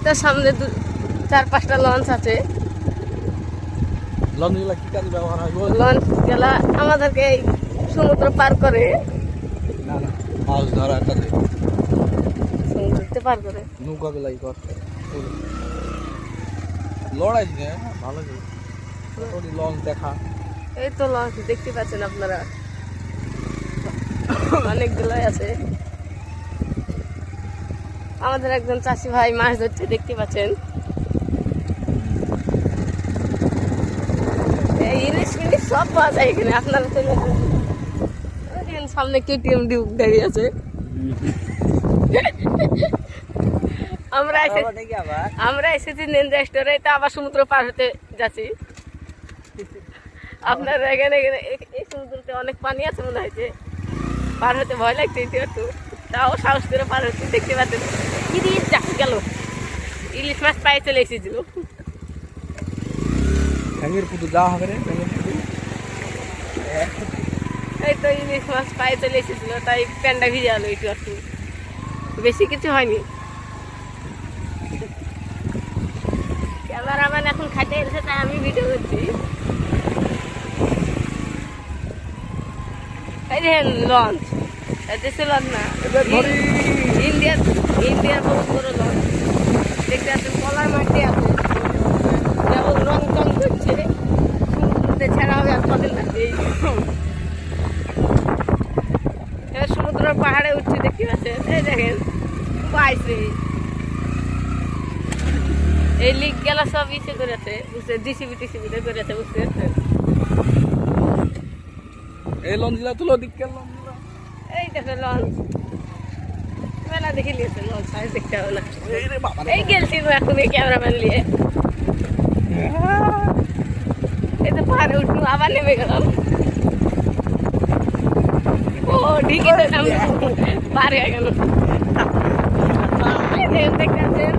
তো সামনে 4-5টা লঞ্চ আছে। লঞ্চগুলো কি কাজে ব্যবহার হয়? লঞ্চ গেলা আমাদেরকে এই সমুদ্র পার করে, না না, মাছ ধরা কাজে সমুদ্রতে পার করে। নৌকা বেলাই করতে লড়াই না ভালো লঞ্চ দেখা। এই তো লঞ্চ দেখতে পাচ্ছেন আপনারা, অনেকগুলাই আছে। আমাদের একজন চাষি ভাই মাছ ধরছে, দেখতে পাচ্ছেন। ইলিশ মিলিশ সব পাওয়া যায় এখানে, আপনারা চলে আসেন। সামনে কেটিএম ডিউক দাঁড়িয়ে আছে। আমরা এসেছি নেন রেস্টোরে, তা আবার সমুদ্র পার হতে যাচ্ছি। আপনার এখানে এই সমুদ্রতে অনেক পানি আছে মনে হয়েছে, পার হতে ভয় লাগছে একটু, তাও সাহস করে পার হচ্ছে। দেখতে পাচ্ছেন ইলিশ গেল, ইলিশ মাছ পায়ে চলে এসেছিল। যাওয়া হবে রে, এই তো ইলিশ মাছ পায়ে চলে এসেছিল, তাই প্যান্ডা ভিজে গেলো একটু, বেশি কিছু হয়নি। ক্যামেরাম্যান এখন খাইতে এসেছে, তাই আমি ভিডিও করছি। এই দেখেন লঞ্চ, দেশে লঞ্চ না, ইন্ডিয়ার বহুত বড় লঞ্চ। দেখতে পাচ্ছেন কলার মাটি আছে, যেমন রং টং করছে। সমুদ্রে ছাড়া হবে আর কদিন লাগবে। এবার সমুদ্রের পাহাড়ে উঠছে, দেখতে পাচ্ছেন। এই দেখেন পাইছে, এই লিক গেলা সব ইসে করেছে, বুঝছে, ডিসিবি টিসিবিতে করেছে, বুঝতে পারছেন। এই লঞ্চগুলা তুলো দিক কেন? এই দেখো লঞ্চ, মেলা দেখে নিয়েছে লঞ্চ, সাইজ দেখতে হবে না। এই গেলছি এখন এই ক্যামেরাম্যান নিয়ে, এই তো পাহাড়ে উঠলো, আবার নেমে গেলাম। ও ঢিকে পার হয়ে গেল। দেখতে আছেন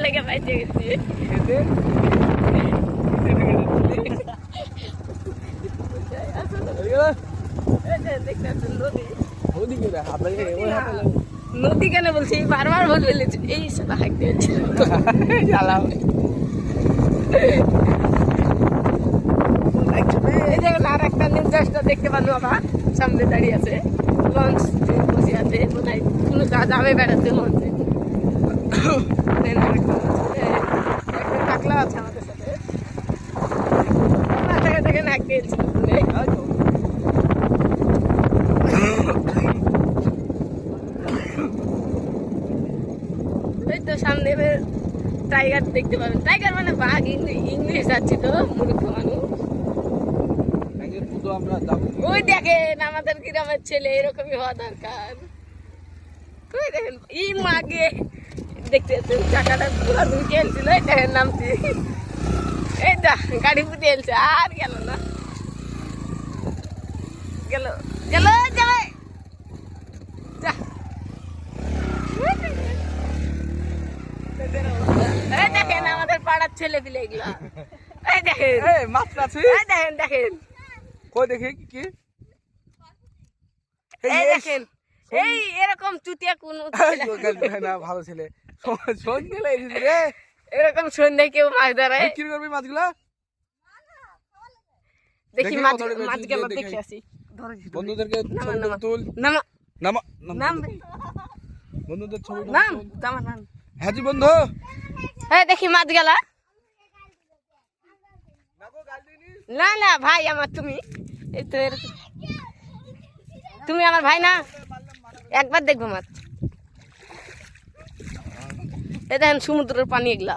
লেগে বাইতে গেছি। নদী কেন বলছি, বারবার ভুল বলেছি। এই সালা হাঁকতে হচ্ছে, এই দেখুন আর একটা নির্দিষ্ট দেখতে পারলো, আবার সামনে দাঁড়িয়ে আছে লঞ্চ, বসে আছে কোথায় কোনো কাজ যাবে বেড়াতে লঞ্চে। টাকলা আছে আমাদের সাথে, থেকে থেকে নাক দিয়েছি। ওই তো সামনে টাইগার দেখতে পাবেন, টাইগার মানে বাঘ, ইংলিশ যাচ্ছি তো মূর্খ মানুষ। ওই দেখেন আমাদের গ্রামের ছেলে এরকমই হওয়া দরকার। ওই দেখেন ই মাগে দেখতে পাচ্ছেন চাকাটা পুরো ঢুকে এলছিল, এই দেখেন নামছি, এই দা গাড়ি পুঁতে এলছে, আর গেল না, গেল গেল যাবে যা। এই দেখেন আমাদের পাড়ার ছেলে পিলে এগুলা, এই দেখেন দেখেন দেখেন কই দেখে কি এই দেখেন, এই এরকম চুতিয়া কোন না ভালো ছেলে সন্ধ্যে রে, এরকম সন্ধ্যায় কেউ মাছ ধরায়। কি করবি মাছগুলা? দেখি মাছগুলো দেখে আসি। বন্ধুদেরকে তুল, নামা নামা নাম বন্ধুদের ছবি নাম নাম নাম। হ্যাঁ জি বন্ধু, এই দেখি মাছগুলা। না না ভাই আমার, তুমি এই তো তুমি আমার ভাই না, একবার দেখবো মাছ। এ দেখেন সমুদ্রের পানি এগুলা।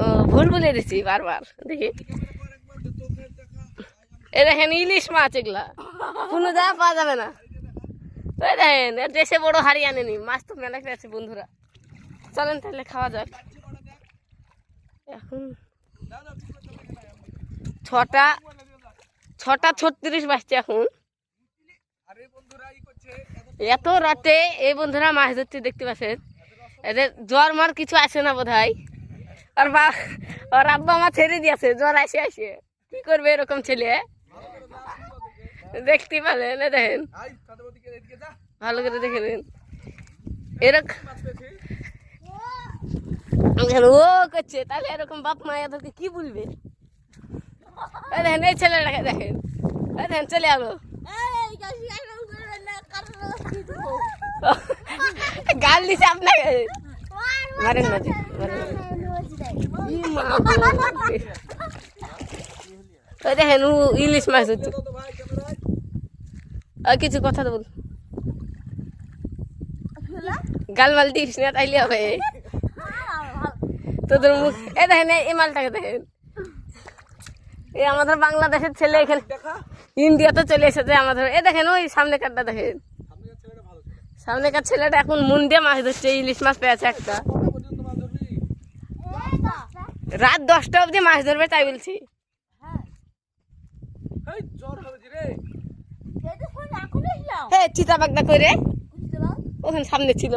ও ভুল বলে দিছি বারবার। দেখি এ দেখেন ইলিশ মাছ, এগুলা কোনো জায়গায় পাওয়া যাবে না। ওই দেখেন দেশে বড় হারিয়ে আনেনি মাছ, তো মেলা আছে বন্ধুরা। চলেন তাহলে খাওয়া যাক। এখন 6:36 বাজছে এখন। এত রাতে এই বন্ধুরা মাছ ধরতে দেখতে পাচ্ছেন। এদের জ্বর মার কিছু আসে না বোধ হয়। আর আব্বা মা ছেড়ে দিয়েছে জ্বর আসে আসে। কি করবে এরকম ছেলে, দেখতে পারেন। দেখেন ভালো করে দেখে নেন এরকম ও করছে, তাহলে এরকম বাপ মা এদেরকে কি বলবে। দেখেন এই ছেলেটাকে দেখেন, দেখেন চলে আলো গাল দিছে আপনাকে। মারেন না ওই দেখেন ও ইলিশ মাছ হচ্ছে। আর কিছু কথা তো বল, গালমাল দিস না তাইলে হবে তোদের মুখ। এ দেখেন এই মালটাকে দেখেন, এই আমাদের বাংলাদেশের ছেলে এখানে ইন্ডিয়াতে চলে এসেছে আমাদের। এ দেখেন ওই সামনেকারটা দেখেন, সামনেকার ছেলেটা এখন মন দিয়ে মাছ ধরছে। ইলিশ মাছ পেয়েছে একটা। রাত 10টা অবধি মাছ ধরবে তাই বলছি। হ্যাঁ চিতা বাগদা করে ওখানে সামনে ছিল।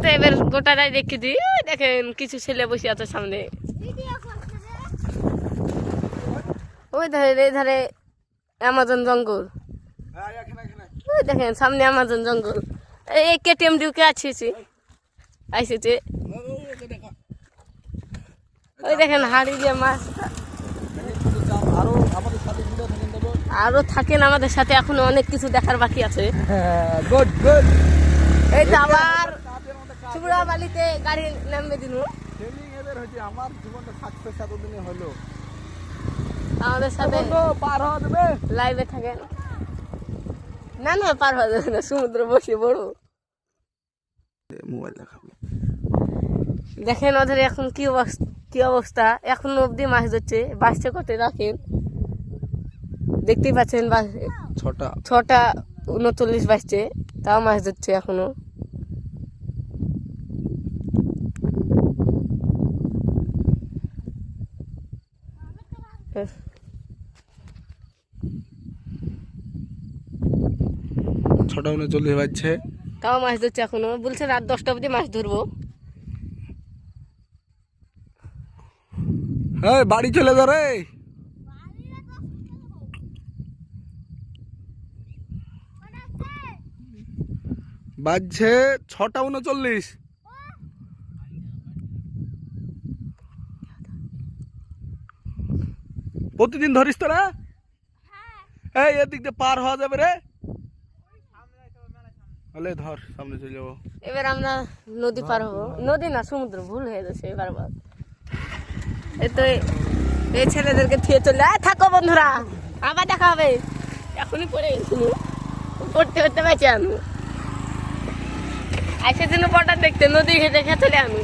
তো এবার গোটাটাই দেখে দিই। ওই দেখেন কিছু ছেলে বসে আছে সামনে। ওই ধারে এই ধারে অ্যামাজন জঙ্গল। ওই দেখেন সামনে অ্যামাজন জঙ্গল। এই কেটিএম ডিউকে আসছে। ওই দেখেন হাড়ি দিয়ে মাছ। আরো থাকেন আমাদের সাথে, এখনো অনেক কিছু দেখার বাকি আছে। এই তো আবার চূড়া বালিতে গাড়ি নামবে দিনু। আমার জীবনটা সাকসেস এতদিনে হলো। আমাদের সাথে পার হওয়া দেবে, লাইভে থাকেন। না না পার হওয়া যাবে না, সমুদ্র বসে বড়। মোবাইল দেখাবো। দেখেন ওদের এখন কি অবস্থা। এখন অবধি মাছ ধরছে। বাসছে কত রাখেন, দেখতেই পাচ্ছেন 6:39 বাজছে, তাও মাছ ধরছে এখনো। ছটা 39 বাজছে, তাও মাছ ধরছে এখনো। বলছে রাত 10টা অবধি মাছ ধরবো। হ্যাঁ বাড়ি চলে যা রে। বাজছে 6:39। প্রতিদিন ধরিস তোরা? এই এদিক দিয়ে পার হওয়া যাবে রে। হলে ধর সামনে চলে যাবো। এবার আমরা নদী পার হবো। নদী না সমুদ্র, ভুল হয়ে যাচ্ছে বারবার। এই তো এই ছেলেদেরকে থিয়ে চলে থাকো বন্ধুরা, আবার দেখা হবে। এখনই পড়ে গেছি, পড়তে পড়তে বেঁচে আনু আইসে যেন পটা দেখতে নদী দেখে চলে আনু।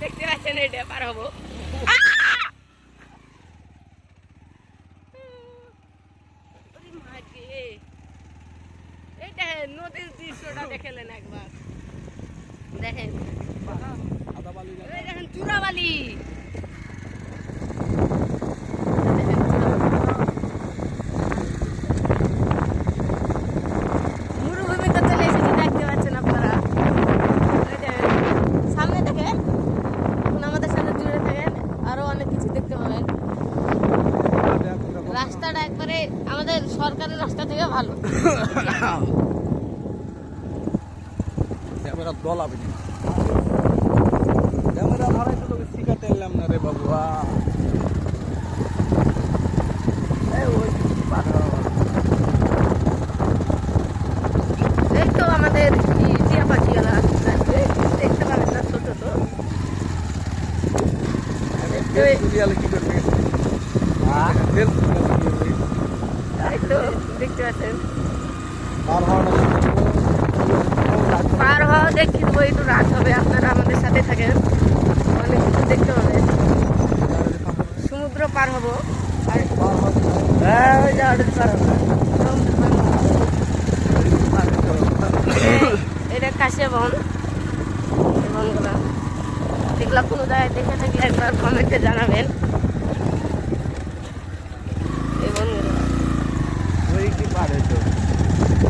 দেখতে পাচ্ছেন এটা পার হবো। এইটা নদীর দৃশ্যটা দেখেলেন একবার, দেখেন দেখেন চূড়াবালি। মরুভূমিতে চলে এসেছি, দেখতে পাচ্ছেন আপনারা। সামনে থেকে আমাদের সাথে জুড়ে থাকেন, আরো অনেক কিছু দেখতে পাবেন। রাস্তাটা একবারে আমাদের সরকারের রাস্তা থেকে ভালো। ক্যামেরা দলাবে না, ক্যামেরা ধরাই তো তোকে শিখাতে এলাম না রে বাবু। এই তো আমাদের টিয়া পাখিওয়ালা দেখতে পাবেন না, ছোট তো তেল তুলিয়ালে কি করবে? তেল তুলিয়ালে কি করবে? তাই তো দেখতে পাচ্ছেন পার হওয়া না পার হওয়া দেখি দেবো, একটু রাত হবে, আপনারা আমাদের সাথে থাকেন, অনেক কিছু দেখতে হবে। সমুদ্র পার হবো আর এটা কাশিয়া বন, এই বনগুলা এগুলা কোনো জায়গায় দেখে থাকলে একবার কমেন্টে জানাবেন। এই বনগুলো ওই কি পার হইতো?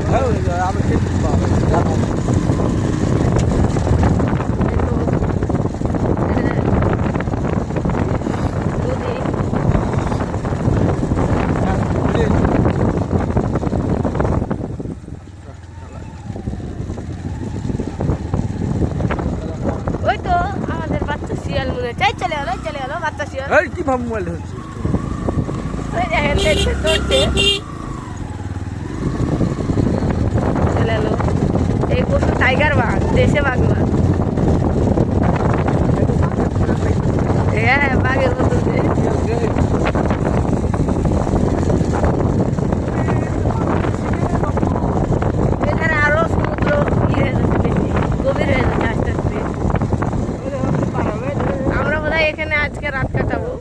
হ্যাঁ ওই আমি ঠিক পার জানো ওই তো আমাদের বাচ্চা শিয়াল মনে হয়, চাই চলে এলো বাচ্চা শিয়াল। এই কি ভাব মোবাইল হচ্ছে ওই দেখেন দেখছে চলছে, চলে এলো। এই পশু টাইগার বাঘ, দেশে বাঘ না। হ্যাঁ বাঘের মতো এখানে আরো সমুদ্র ইয়ে হয়ে যাচ্ছে, বেশি গভীর হয়ে যাচ্ছে আস্তে আস্তে। আমরা বোধহয় এখানে আজকে রাত কাটাবো।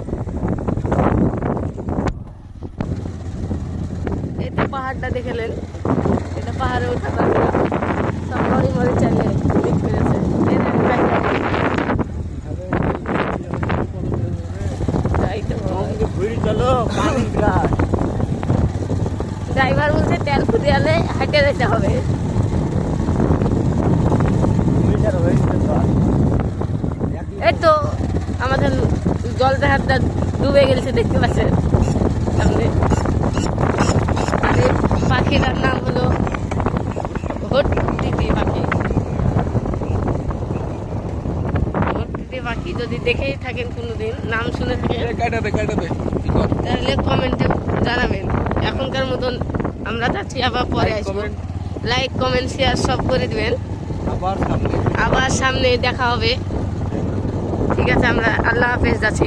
এই তো পাহাড়টা দেখলেন, এটা পাহাড়ে ওঠা রাস্তা, সব লরি মরি চালিয়ে ক্লিক করেছে। এই দেখেন গাড়িটা। তাই তো ড্রাইভার বলছে তেল ফুদিয়ালে হাঁটে যেতে হবে। এই তো আমাদের জল জাহাজটা ডুবে গেছে, দেখতে পাচ্ছেন সামনে। আর এই পাখিটার নাম হলো ভট্টিটি পাখি। ভট্টিটি পাখি যদি দেখেই থাকেন কোনোদিন, নাম শুনে থাকেন, কাটাতে কি কর তাহলে কমেন্টে জানাবেন। এখনকার মতন আমরা যাচ্ছি, আবার পরে আসবো। লাইক কমেন্ট শেয়ার সব করে দিবেন। আবার সামনে আবার সামনে দেখা হবে। ঠিক আছে, আমরা আল্লাহ হাফেজ যাচ্ছি।